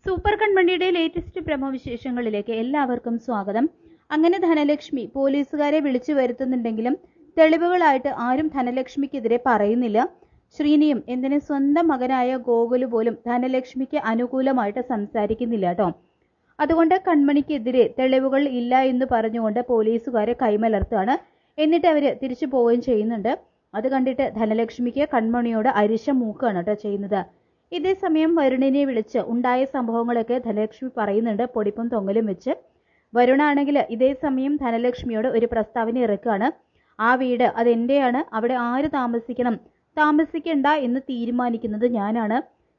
Super കൺമണിയുടെ latest promo വിശേഷങ്ങളിലേക്ക് എല്ലാവർക്കും സ്വാഗതം. അങ്ങനെ ധനലക്ഷ്മി പോലീസുകാരെ വിളിച്ചു വരുത്തുന്നുണ്ടെങ്കിലും തെളിവുകളായിട്ട് ആരും ധനലക്ഷ്മിക്കെതിരെ പറയുന്നില്ല. ശ്രീനിയും എന്തിന് സ്വന്തം മകനായ ഗോകുല് പോലും ധനലക്ഷ്മിക്ക് അനുകൂലമായിട്ട് സംസാരിക്കുന്നില്ല കേട്ടോ. അതുകൊണ്ട് കൺമണിക്കെതിരെ തെളിവുകൾ ഇല്ല എന്ന് പറഞ്ഞുകൊണ്ട് പോലീസുകാരെ കൈമലർത്താണ്. എന്നിട്ട് അവര് തിരിച്ചു പോവുകയും ചെയ്യുന്നുണ്ട്. അത് കണ്ടിട്ട് ധനലക്ഷ്മിക്ക് കൺമണിയോട് അരിശ മൂക്കാണ് കേട്ടോ ചെയ്യുന്നത്. ഇതേ സമയം വരുണിനെ വിളിച്ച് ഉണ്ടായ സംഭവങ്ങളൊക്കെ ധനലക്ഷ്മി പറയുന്നുണ്ട് പൊടിപ്പും തൊങ്ങലും വെച്ച്. വരുണാണെങ്കിൽ ഇതേ സമയം ധനലക്ഷ്മിയോട് ഒരു പ്രസ്താവന ഇറക്കുകയാണ്. ആ വീട് അതെന്റെയാണ്, അവിടെ ആര് താമസിക്കണം താമസിക്കണ്ട എന്ന് തീരുമാനിക്കുന്നത് ഞാനാണ്.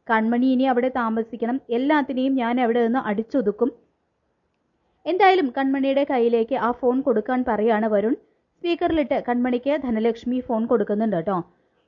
കൺമണി ഇനി അവിടെ താമസിക്കണം, എല്ലാത്തിനെയും ഞാൻ അവിടെ നിന്ന് അടിച്ചൊതുക്കും. എന്തായാലും കൺമണിയുടെ കയ്യിലേക്ക് ആ ഫോൺ കൊടുക്കാൻ പറയാണ് വരുൺ. സ്പീക്കറിലിട്ട് കൺമണിക്ക് ധനലക്ഷ്മി ഫോൺ കൊടുക്കുന്നുണ്ട് കേട്ടോ.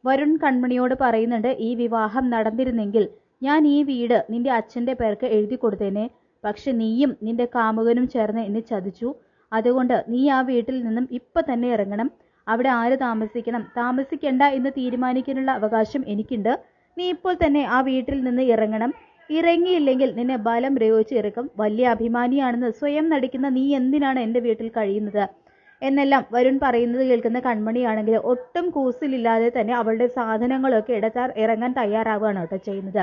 വരുൺ കൺമണിയോട് പറയുന്നുണ്ട്, ഈ വിവാഹം നടന്നിരുന്നെങ്കിൽ ഞാൻ ഈ വീട് നിന്റെ അച്ഛന്റെ പേർക്ക് എഴുതി കൊടുത്തേനെ. പക്ഷെ നീയും നിന്റെ കാമുകനും ചേർന്ന് എന്നെ ചതിച്ചു. അതുകൊണ്ട് നീ ആ വീട്ടിൽ നിന്നും ഇപ്പൊ തന്നെ ഇറങ്ങണം. അവിടെ ആര് താമസിക്കണം താമസിക്കണ്ട എന്ന് തീരുമാനിക്കാനുള്ള അവകാശം എനിക്കുണ്ട്. നീ ഇപ്പോൾ തന്നെ ആ വീട്ടിൽ നിന്ന് ഇറങ്ങണം. ഇറങ്ങിയില്ലെങ്കിൽ നിന്നെ ബലം പ്രയോഗിച്ച് ഇറക്കും. വലിയ അഭിമാനിയാണെന്ന് സ്വയം നടിക്കുന്ന നീ എന്തിനാണ് എൻ്റെ വീട്ടിൽ കഴിയുന്നത് എന്നെല്ലാം വരുൺ പറയുന്നത് കേൾക്കുന്ന കൺമണിയാണെങ്കിൽ ഒട്ടും കൂസിലില്ലാതെ തന്നെ അവളുടെ സാധനങ്ങളൊക്കെ എടുത്താൽ ഇറങ്ങാൻ തയ്യാറാവുകയാണ് കേട്ടോ ചെയ്യുന്നത്.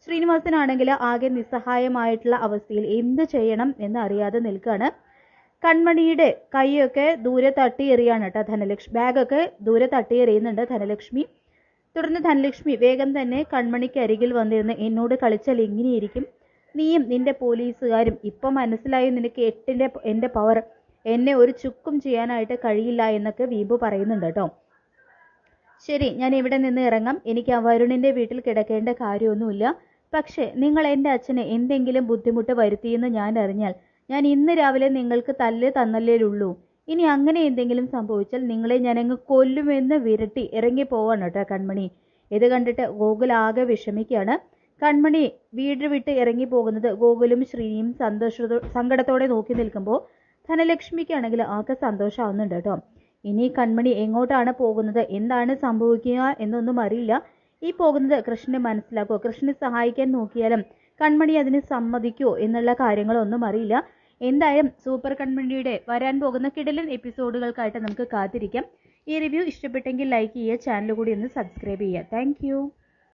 ശ്രീനിവാസനാണെങ്കിൽ ആകെ നിസ്സഹായമായിട്ടുള്ള അവസ്ഥയിൽ എന്ത് ചെയ്യണം എന്ന് അറിയാതെ നിൽക്കുകയാണ്. കൺമണിയുടെ കൈയൊക്കെ ദൂരെ തട്ടി എറിയാണ് കേട്ടോ ധനലക്ഷ്മി. ബാഗൊക്കെ ദൂരെ തട്ടി എറിയുന്നുണ്ട് ധനലക്ഷ്മി. തുടർന്ന് ധനലക്ഷ്മി വേഗം തന്നെ കൺമണിക്ക് അരികിൽ വന്നിരുന്ന്, എന്നോട് കളിച്ചാൽ എങ്ങനെയിരിക്കും? നീയും നിന്റെ പോലീസുകാരും ഇപ്പൊ മനസ്സിലായി നിനക്ക് എൻ്റെ പവർ. എന്നെ ഒരു ചുക്കും ചെയ്യാനായിട്ട് കഴിയില്ല എന്നൊക്കെ വീബു പറയുന്നുണ്ട് കേട്ടോ. ശരി, ഞാൻ ഇവിടെ നിന്ന് ഇറങ്ങാം. എനിക്ക് ആ വരുണിന്റെ വീട്ടിൽ കിടക്കേണ്ട കാര്യമൊന്നുമില്ല. പക്ഷെ നിങ്ങൾ എൻ്റെ അച്ഛനെ എന്തെങ്കിലും ബുദ്ധിമുട്ട് വരുത്തിയെന്ന് ഞാൻ അറിഞ്ഞാൽ ഞാൻ ഇന്ന് രാവിലെ നിങ്ങൾക്ക് തല്ല് തന്നല്ലേയുള്ളൂ. ഇനി അങ്ങനെ എന്തെങ്കിലും സംഭവിച്ചാൽ നിങ്ങളെ ഞാനങ്ങ് കൊല്ലുമെന്ന് വിരട്ടി ഇറങ്ങി പോവാണ് കേട്ടോ കൺമണി. ഇത് കണ്ടിട്ട് ഗോകുൽ ആകെ വിഷമിക്കുകയാണ്. കൺമണി വീട് വിട്ട് ഇറങ്ങി പോകുന്നത് ഗോകുലും ശ്രീനിയും സങ്കടത്തോടെ നോക്കി നിൽക്കുമ്പോൾ ധനലക്ഷ്മിക്കാണെങ്കിൽ ആകെ സന്തോഷമാവുന്നുണ്ട് കേട്ടോ. ഇനി കൺമണി എങ്ങോട്ടാണ് പോകുന്നത്, എന്താണ് സംഭവിക്കുക എന്നൊന്നും അറിയില്ല. ഈ പോകുന്നത് കൃഷ്ണനെ മനസ്സിലാക്കുമോ, കൃഷ്ണനെ സഹായിക്കാൻ നോക്കിയാലും കൺമണി അതിന് സമ്മതിക്കുമോ എന്നുള്ള കാര്യങ്ങളൊന്നും അറിയില്ല. എന്തായാലും സൂപ്പർ കൺമണിയുടെ വരാൻ പോകുന്ന കിടിലൻ എപ്പിസോഡുകൾക്കായിട്ട് നമുക്ക് കാത്തിരിക്കാം. ഈ റിവ്യൂ ഇഷ്ടപ്പെട്ടെങ്കിൽ ലൈക്ക് ചെയ്യുക, ചാനൽ കൂടി ഒന്ന് സബ്സ്ക്രൈബ് ചെയ്യുക. താങ്ക്